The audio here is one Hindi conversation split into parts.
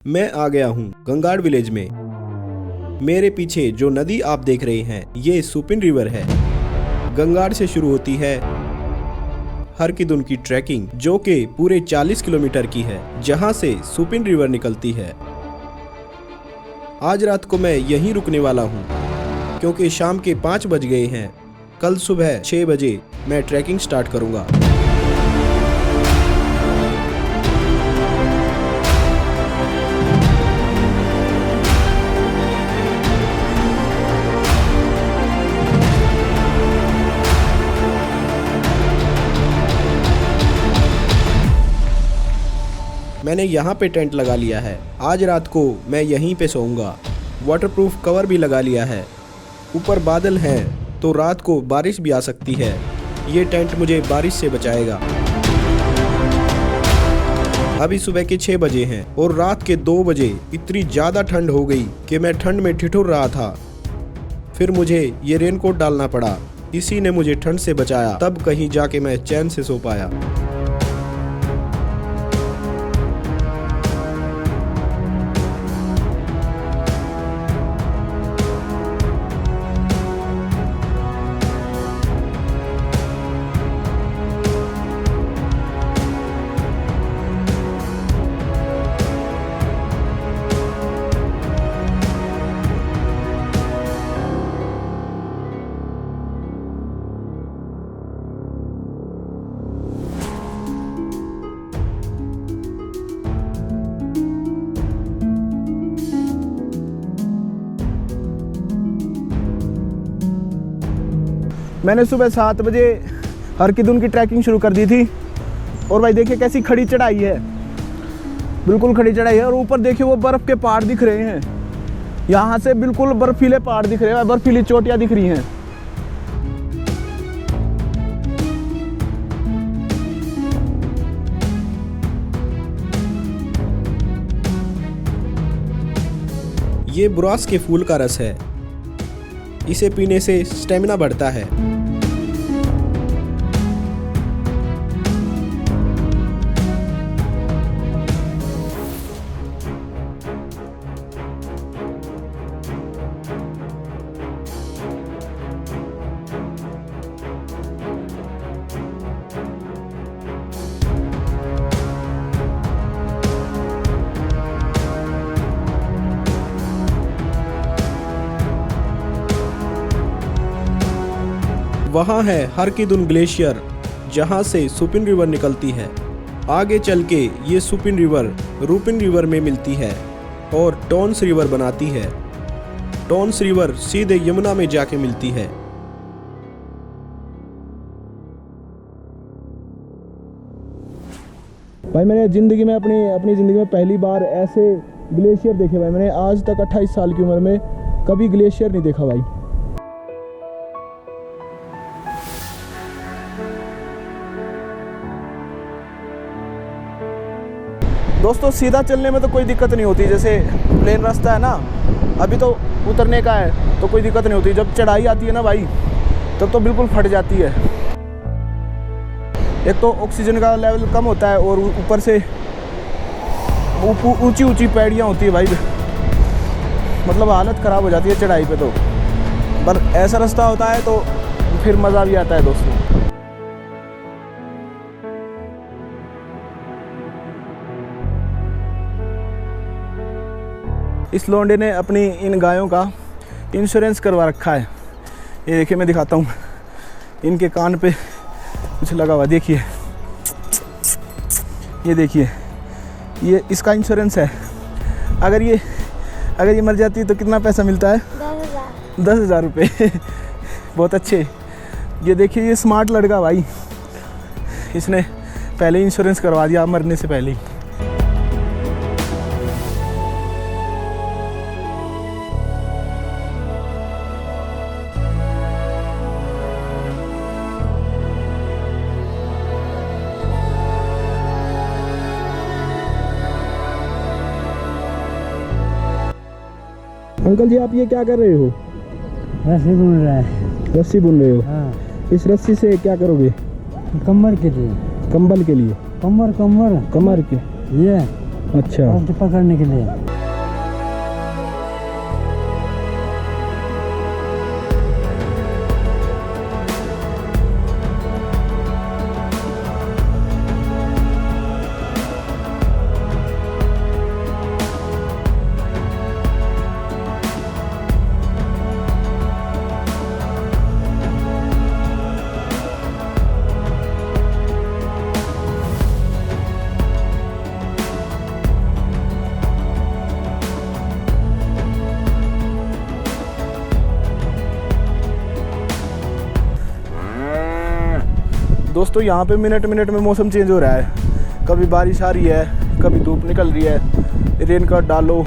मैं आ गया हूँ गंगाड़ विलेज में। मेरे पीछे जो नदी आप देख रहे हैं ये सुपिन रिवर है। गंगाड़ से शुरू होती है हरकिदुन की ट्रैकिंग जो कि पूरे 40 किलोमीटर की है, जहाँ से सुपिन रिवर निकलती है। आज रात को मैं यहीं रुकने वाला हूँ क्योंकि शाम के 5 बज गए हैं। कल सुबह 6 बजे मैं ट्रैकिंग स्टार्ट करूँगा। मैंने यहाँ पे टेंट लगा लिया है। आज रात को मैं यहीं पे सोऊंगा। वाटरप्रूफ कवर भी लगा लिया है। ऊपर बादल हैं तो रात को बारिश भी आ सकती है। ये टेंट मुझे बारिश से बचाएगा। अभी सुबह के 6 बजे हैं और रात के 2 बजे इतनी ज़्यादा ठंड हो गई कि मैं ठंड में ठिठुर रहा था। फिर मुझे ये रेनकोट डालना पड़ा। इसी ने मुझे ठंड से बचाया। तब कहीं जाके मैं चैन से सो पाया। मैंने सुबह 7 बजे हरकिदुन की ट्रैकिंग शुरू कर दी थी और भाई देखिए कैसी खड़ी चढ़ाई है, बिल्कुल खड़ी चढ़ाई है। और ऊपर देखिए वो बर्फ़ के पहाड़ दिख रहे हैं। यहाँ से बिल्कुल बर्फीले पहाड़ दिख रहे हैं, बर्फीली चोटियाँ दिख रही हैं। ये बुरास के फूल का रस है। इसे पीने से स्टेमिना बढ़ता है। वहाँ है हरकिदुन ग्लेशियर जहाँ से सुपिन रिवर निकलती है। आगे चल के ये सुपिन रिवर रूपिन रिवर में मिलती है और टोन्स रिवर बनाती है। टोन्स रिवर सीधे यमुना में जाके मिलती है। भाई मैंने ज़िंदगी में अपनी ज़िंदगी में पहली बार ऐसे ग्लेशियर देखे भाई। मैंने आज तक 28 साल की उम्र में कभी ग्लेशियर नहीं देखा भाई। दोस्तों सीधा चलने में तो कोई दिक्कत नहीं होती, जैसे प्लेन रास्ता है ना, अभी तो उतरने का है तो कोई दिक्कत नहीं होती। जब चढ़ाई आती है ना भाई तब तो बिल्कुल फट जाती है। एक तो ऑक्सीजन का लेवल कम होता है और ऊपर से ऊंची ऊंची पैड़ियाँ होती है भाई, मतलब हालत ख़राब हो जाती है चढ़ाई पे तो। पर ऐसा रास्ता होता है तो फिर मज़ा भी आता है दोस्तों। इस लोंडे ने अपनी इन गायों का इंश्योरेंस करवा रखा है। ये देखिए मैं दिखाता हूँ, इनके कान पे कुछ लगा हुआ, देखिए ये देखिए, ये इसका इंश्योरेंस है। अगर ये मर जाती है तो कितना पैसा मिलता है? 10,000 रुपये। बहुत अच्छे। ये देखिए ये स्मार्ट लड़का भाई, इसने पहले इंश्योरेंस करवा दिया मरने से पहले ही। अंकल जी आप ये क्या कर रहे हो? रस्सी बुन रहा है। रस्सी बुन रहे हो? हाँ। इस रस्सी से क्या करोगे? कमर के लिए। कंबल के लिए? कमर कमर के? ये अच्छा और पकड़ने के लिए। दोस्तों यहाँ पे मिनट मिनट में मौसम चेंज हो रहा है, कभी बारिश आ रही है, कभी धूप निकल रही है। रेनकोट डालो,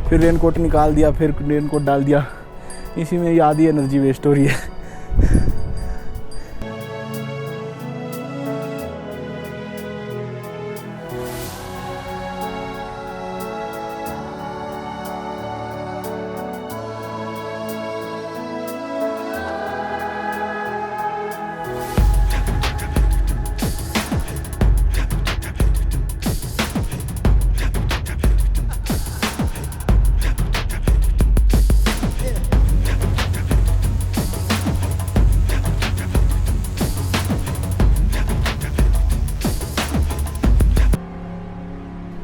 फिर रेनकोट निकाल दिया, फिर रेनकोट डाल दिया। इसी में आधी एनर्जी वेस्ट हो रही है।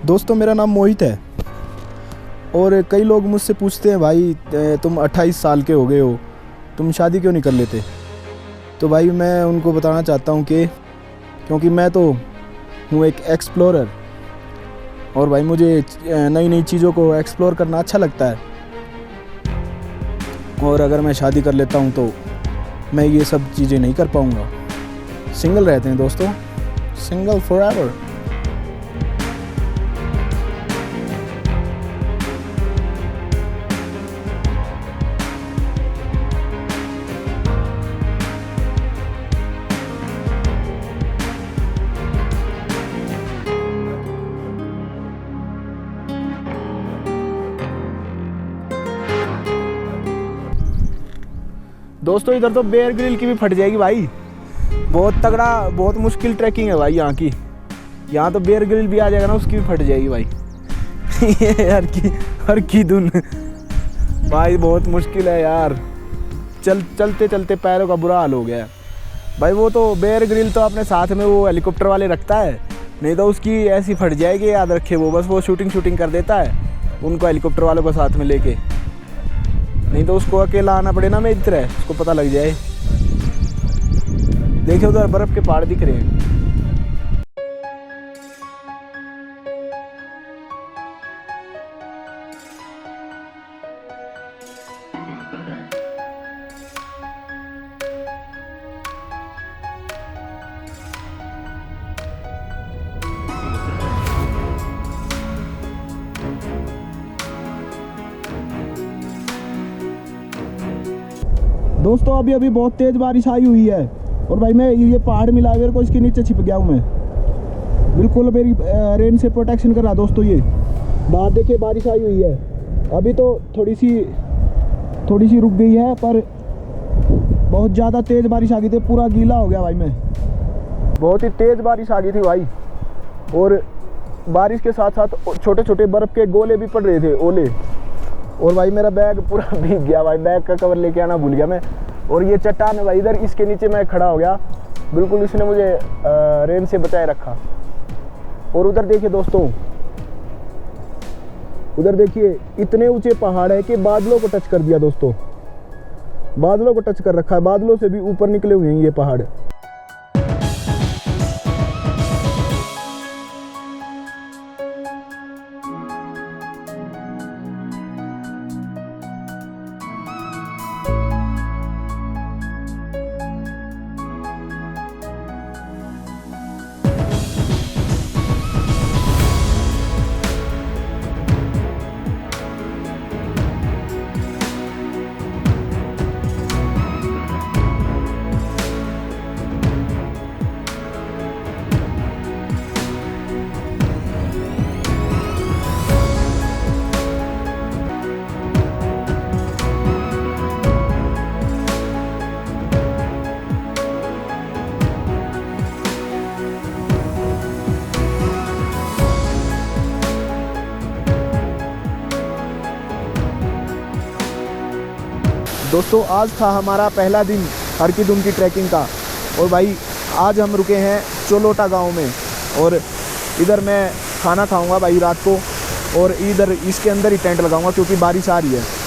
दोस्तों मेरा नाम मोहित है और कई लोग मुझसे पूछते हैं भाई तुम 28 साल के हो गए हो, तुम शादी क्यों नहीं कर लेते। तो भाई मैं उनको बताना चाहता हूँ कि क्योंकि मैं तो हूँ एक एक्सप्लोरर और भाई मुझे नई नई चीज़ों को एक्सप्लोर करना अच्छा लगता है। और अगर मैं शादी कर लेता हूँ तो मैं ये सब चीज़ें नहीं कर पाऊँगा। सिंगल रहते हैं दोस्तों, सिंगल फॉरएवर। दोस्तों इधर तो बेयर ग्रिल की भी फट जाएगी भाई, बहुत तगड़ा, बहुत मुश्किल ट्रैकिंग है भाई यहाँ की। यहाँ तो बेयर ग्रिल भी आ जाएगा ना, उसकी भी फट जाएगी भाई। ये हर की धुन भाई बहुत मुश्किल है यार। चलते चलते पैरों का बुरा हाल हो गया है भाई। वो तो बेयर ग्रिल तो अपने साथ में वो हेलीकॉप्टर वाले रखता है, नहीं तो उसकी ऐसी फट जाएगी, याद रखे। वो बस वो शूटिंग कर देता है उनको हेलीकॉप्टर वालों को साथ में लेके, नहीं तो उसको अकेला आना पड़े ना मेरी तरह, उसको पता लग जाए। देखिए उधर बर्फ के पहाड़ दिख रहे हैं। दोस्तों अभी बहुत तेज़ बारिश आई हुई है और भाई मैं ये पहाड़ मिला मेरे को, इसके नीचे छिप गया हूँ मैं। बिल्कुल मेरी रेन से प्रोटेक्शन कर रहा दोस्तों। ये बाहर देखिए बारिश आई हुई है, अभी तो थोड़ी सी रुक गई है, पर बहुत ज़्यादा तेज़ बारिश आ गई थी, पूरा गीला हो गया भाई मैं। बहुत ही तेज़ बारिश आ गई थी भाई, और बारिश के साथ साथ छोटे छोटे बर्फ़ के गोले भी पड़ रहे थे, ओले। और भाई मेरा बैग पूरा भीग गया भाई, बैग का कवर लेके आना भूल गया मैं। और ये चट्टान है भाई इधर, इसके नीचे मैं खड़ा हो गया, बिल्कुल इसने मुझे रेन से बचाए रखा। और उधर देखिए दोस्तों, उधर देखिए इतने ऊंचे पहाड़ है कि बादलों को टच कर दिया दोस्तों, बादलों को टच कर रखा है, बादलों से भी ऊपर निकले हुए हैं ये पहाड़। दोस्तों आज था हमारा पहला दिन हर की दुम की ट्रैकिंग का। और भाई आज हम रुके हैं चोलोटा गांव में और इधर मैं खाना खाऊंगा भाई रात को, और इधर इसके अंदर ही टेंट लगाऊंगा क्योंकि बारिश आ रही है।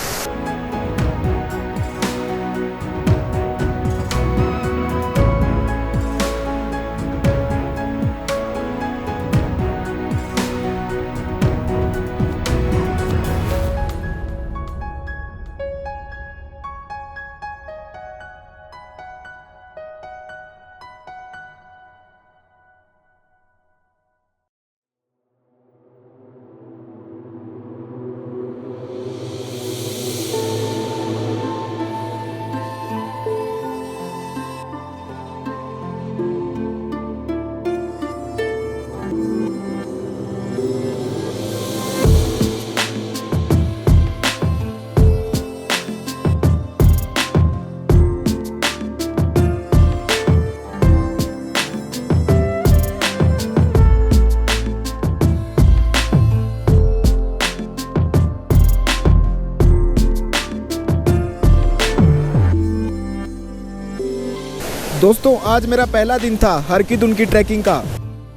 दोस्तों आज मेरा पहला दिन था हर की दुन की ट्रैकिंग का,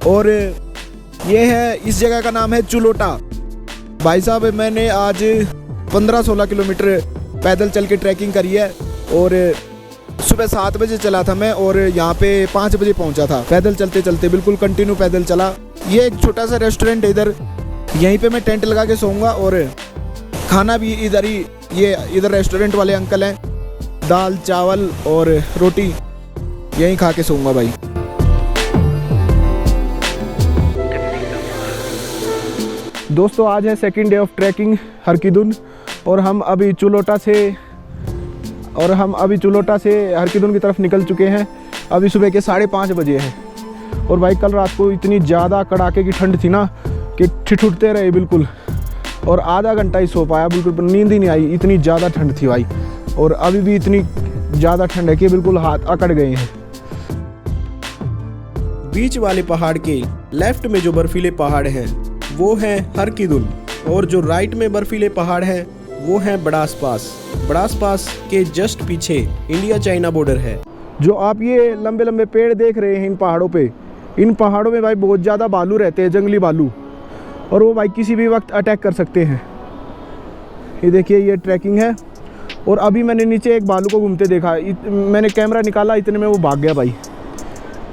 और ये है, इस जगह का नाम है चुलोटा। भाई साहब मैंने आज 15-16 किलोमीटर पैदल चल के ट्रैकिंग करी है, और सुबह 7 बजे चला था मैं और यहाँ पे 5 बजे पहुँचा था। पैदल चलते चलते बिल्कुल कंटिन्यू पैदल चला। ये एक छोटा सा रेस्टोरेंट है इधर, यहीं पे मैं टेंट लगा के सोऊंगा और खाना भी इधर ही, ये इधर रेस्टोरेंट वाले अंकल हैं, दाल चावल और रोटी यहीं खा के सोऊंगा भाई। दोस्तों आज है सेकंड डे ऑफ ट्रैकिंग हर की दुन, और हम अभी चुलोटा से हर की दुन की तरफ निकल चुके हैं। अभी सुबह के 5:30 बजे हैं। और भाई कल रात को इतनी ज़्यादा कड़ाके की ठंड थी ना कि ठिठुरते रहे बिल्कुल, और आधा घंटा ही सो पाया, बिल्कुल नींद ही नहीं आई, इतनी ज़्यादा ठंड थी भाई। और अभी भी इतनी ज़्यादा ठंड है कि बिल्कुल हाथ अकड़ गए हैं। बीच वाले पहाड़ के लेफ्ट में जो बर्फीले पहाड़ हैं वो हैं हर की दुन, और जो राइट में बर्फीले पहाड़ हैं वो हैं बड़ास पास। बड़ास पास के जस्ट पीछे इंडिया चाइना बॉर्डर है। जो आप ये लंबे लंबे पेड़ देख रहे हैं इन पहाड़ों में भाई बहुत ज़्यादा भालू रहते हैं, जंगली भालू, और वो भाई किसी भी वक्त अटैक कर सकते हैं। ये देखिए ये ट्रैकिंग है, और अभी मैंने नीचे एक भालू को घूमते देखा, मैंने कैमरा निकाला, इतने में वो भाग गया भाई।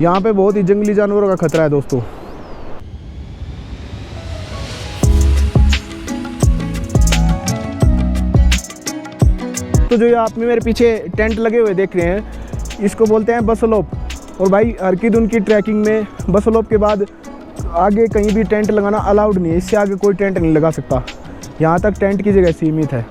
यहाँ पे बहुत ही जंगली जानवरों का खतरा है दोस्तों। तो जो ये आप मेरे पीछे टेंट लगे हुए देख रहे हैं, इसको बोलते हैं बसलोप। और भाई हर की दुन की ट्रैकिंग में बसलोप के बाद आगे कहीं भी टेंट लगाना अलाउड नहीं है, इससे आगे कोई टेंट नहीं लगा सकता। यहाँ तक टेंट की जगह सीमित है।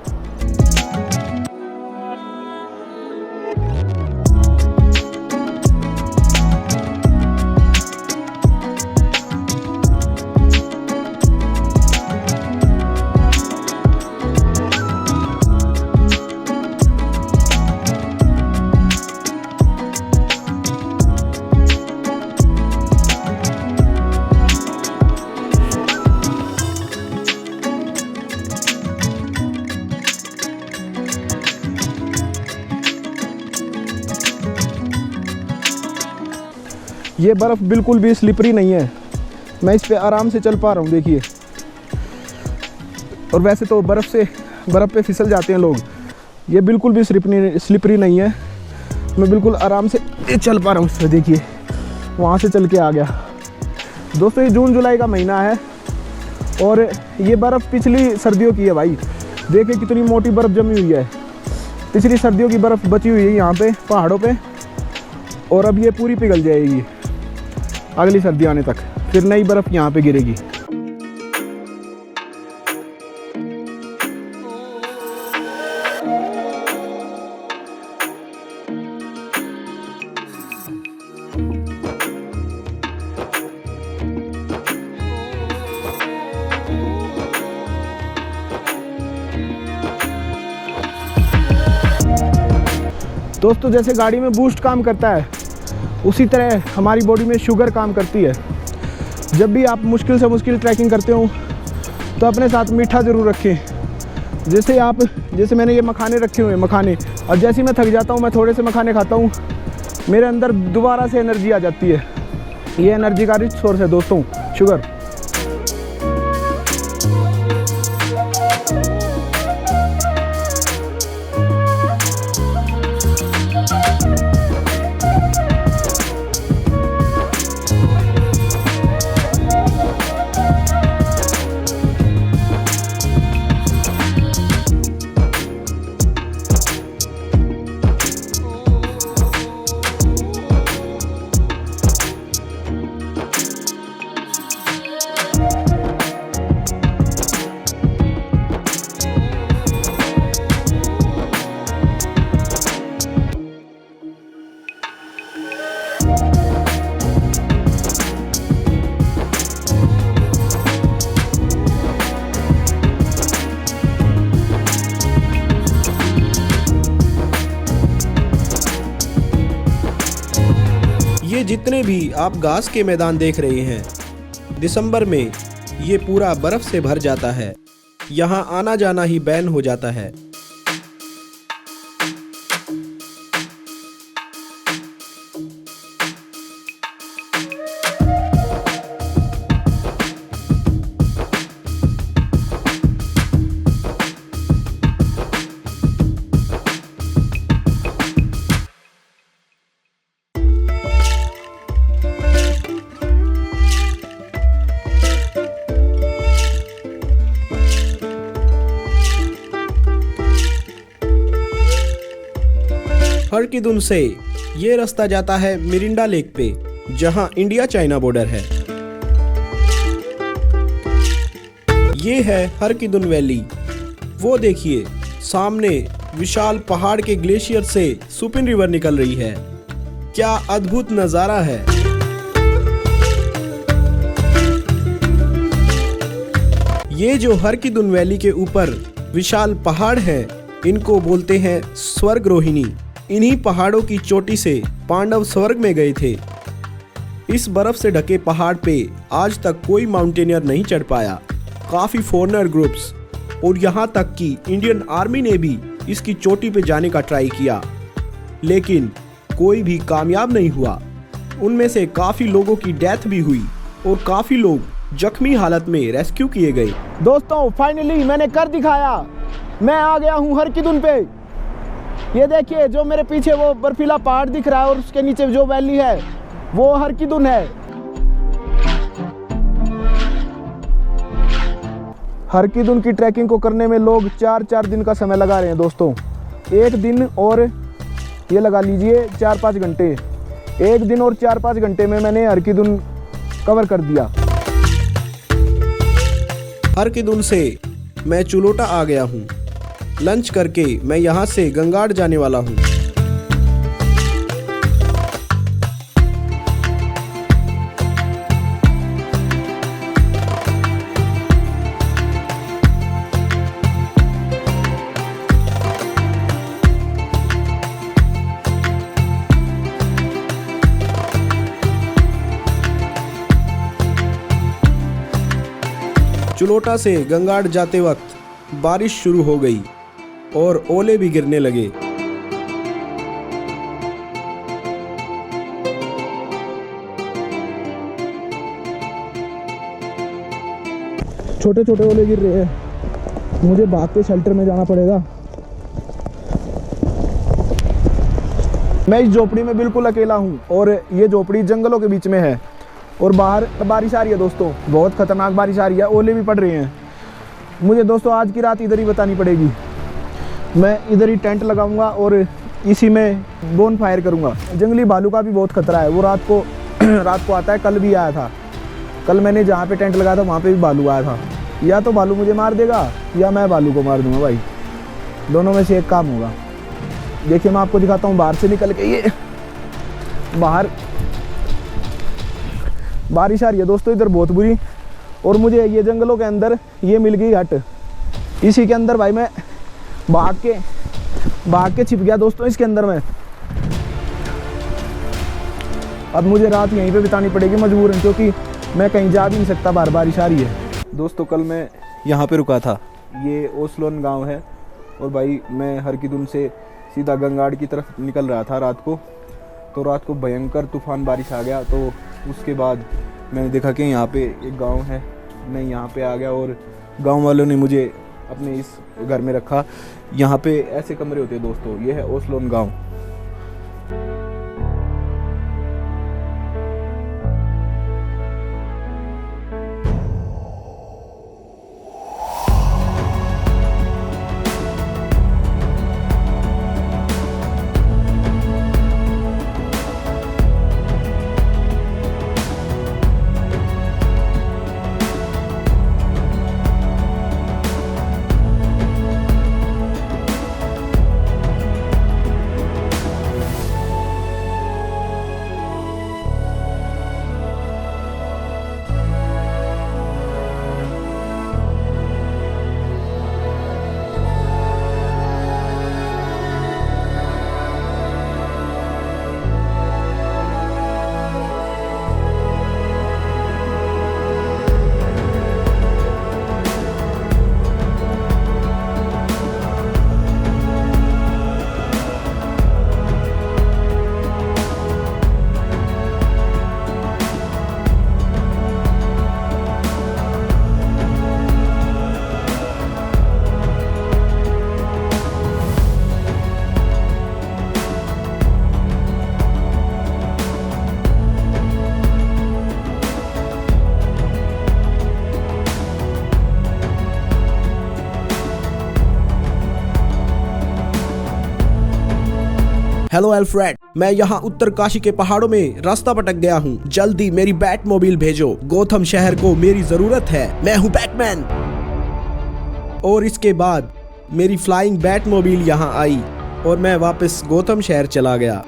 ये बर्फ़ बिल्कुल भी स्लिपरी नहीं है, मैं इस पे आराम से चल पा रहा हूँ देखिए। और वैसे तो बर्फ़ पे फिसल जाते हैं लोग, ये बिल्कुल भी स्लिपरी नहीं है। मैं बिल्कुल आराम से चल पा रहा हूँ इस पर, देखिए वहाँ से चल के आ गया। दोस्तों ये जून जुलाई का महीना है, और ये बर्फ़ पिछली सर्दियों की है भाई। देखिए कितनी मोटी बर्फ़ जमी हुई है, पिछली सर्दियों की बर्फ़ बची हुई है यहाँ पे पहाड़ों पे, और अब ये पूरी पिघल जाएगी अगली सर्दी आने तक, फिर नई बर्फ़ यहाँ पे गिरेगी। दोस्तों जैसे गाड़ी में बूस्ट काम करता है, उसी तरह हमारी बॉडी में शुगर काम करती है। जब भी आप मुश्किल से मुश्किल ट्रैकिंग करते हो तो अपने साथ मीठा ज़रूर रखें, जैसे मैंने ये मखाने रखे हुए हैं मखाने, और जैसे ही मैं थक जाता हूँ मैं थोड़े से मखाने खाता हूँ, मेरे अंदर दोबारा से एनर्जी आ जाती है। ये एनर्जी का रिच सोर्स है दोस्तों, शुगर। ये जितने भी आप घास के मैदान देख रहे हैं, दिसंबर में ये पूरा बर्फ से भर जाता है। यहाँ आना जाना ही बैन हो जाता है। हरकिदुन से ये रास्ता जाता है मिरिंडा लेक पे, जहां इंडिया चाइना बॉर्डर है। ये है हरकिदुन वैली। वो देखिए सामने विशाल पहाड़ के ग्लेशियर से सुपिन रिवर निकल रही है। क्या अद्भुत नजारा है। ये जो हरकिदुन वैली के ऊपर विशाल पहाड़ हैं, इनको बोलते हैं स्वर्गरोहिणी। इन्हीं पहाड़ों की चोटी से पांडव स्वर्ग में गए थे। इस बर्फ से ढके पहाड़ पे आज तक कोई माउंटेनियर नहीं चढ़ पाया। काफ़ी फॉरेनर ग्रुप्स और यहाँ तक कि इंडियन आर्मी ने भी इसकी चोटी पे जाने का ट्राई किया, लेकिन कोई भी कामयाब नहीं हुआ। उनमें से काफ़ी लोगों की डेथ भी हुई और काफ़ी लोग जख्मी हालत में रेस्क्यू किए गए। दोस्तों फाइनली मैंने कर दिखाया, मैं आ गया हूँ हरकिदुन पे। ये देखिए जो मेरे पीछे वो बर्फीला पहाड़ दिख रहा है और उसके नीचे जो वैली है वो हरकिदुन है। हरकिदुन की ट्रैकिंग को करने में लोग 4-4 दिन का समय लगा रहे हैं दोस्तों। एक दिन और ये लगा लीजिए 4-5 घंटे। एक दिन और 4-5 घंटे में मैंने हरकिदुन कवर कर दिया। हरकिदुन से मैं चुलोटा आ गया हूँ। लंच करके मैं यहाँ से गंगाड़ जाने वाला हूँ। चुलोटा से गंगाड़ जाते वक्त बारिश शुरू हो गई और ओले भी गिरने लगे। छोटे छोटे ओले गिर रहे हैं, मुझे भाग के शेल्टर में जाना पड़ेगा। मैं इस झोपड़ी में बिल्कुल अकेला हूँ और ये झोपड़ी जंगलों के बीच में है और बाहर बारिश आ रही है दोस्तों, बहुत खतरनाक बारिश आ रही है, ओले भी पड़ रहे हैं। मुझे दोस्तों आज की रात इधर ही बतानी पड़ेगी। मैं इधर ही टेंट लगाऊंगा और इसी में बोन फायर करूंगा। जंगली भालू का भी बहुत खतरा है, वो रात को आता है। कल भी आया था। कल मैंने जहाँ पे टेंट लगाया था वहाँ पे भी भालू आया था। या तो भालू मुझे मार देगा या मैं भालू को मार दूंगा भाई, दोनों में से एक काम होगा। देखिए मैं आपको दिखाता हूँ बाहर से निकल के। ये बाहर बारिश आ रही है दोस्तों इधर बहुत बुरी, और मुझे ये जंगलों के अंदर ये मिल गई हट। इसी के अंदर भाई मैं भाग के छिप गया दोस्तों इसके अंदर में। अब मुझे रात यहीं पे बितानी पड़ेगी मजबूरन, क्योंकि मैं कहीं जा भी नहीं सकता, बाहर बारिश आ रही है। दोस्तों कल मैं यहाँ पे रुका था, ये ओस्लोन गांव है। और भाई मैं हरकिदुन से सीधा गंगाड़ की तरफ निकल रहा था रात को, तो रात को भयंकर तूफान बारिश आ गया। तो उसके बाद मैंने देखा कि यहाँ पे एक गांव है, मैं यहाँ पे आ गया और गांव वालों ने मुझे अपने इस घर में रखा। यहाँ पे ऐसे कमरे होते हैं दोस्तों। ये है ओस्लोन गांव। हेलो अल्फ्रेड, मैं यहाँ उत्तरकाशी के पहाड़ों में रास्ता भटक गया हूँ। जल्दी मेरी बैटमोबाइल भेजो, गोथम शहर को मेरी जरूरत है। मैं हूँ बैटमैन। और इसके बाद मेरी फ्लाइंग बैटमोबाइल यहाँ आई और मैं वापस गोथम शहर चला गया।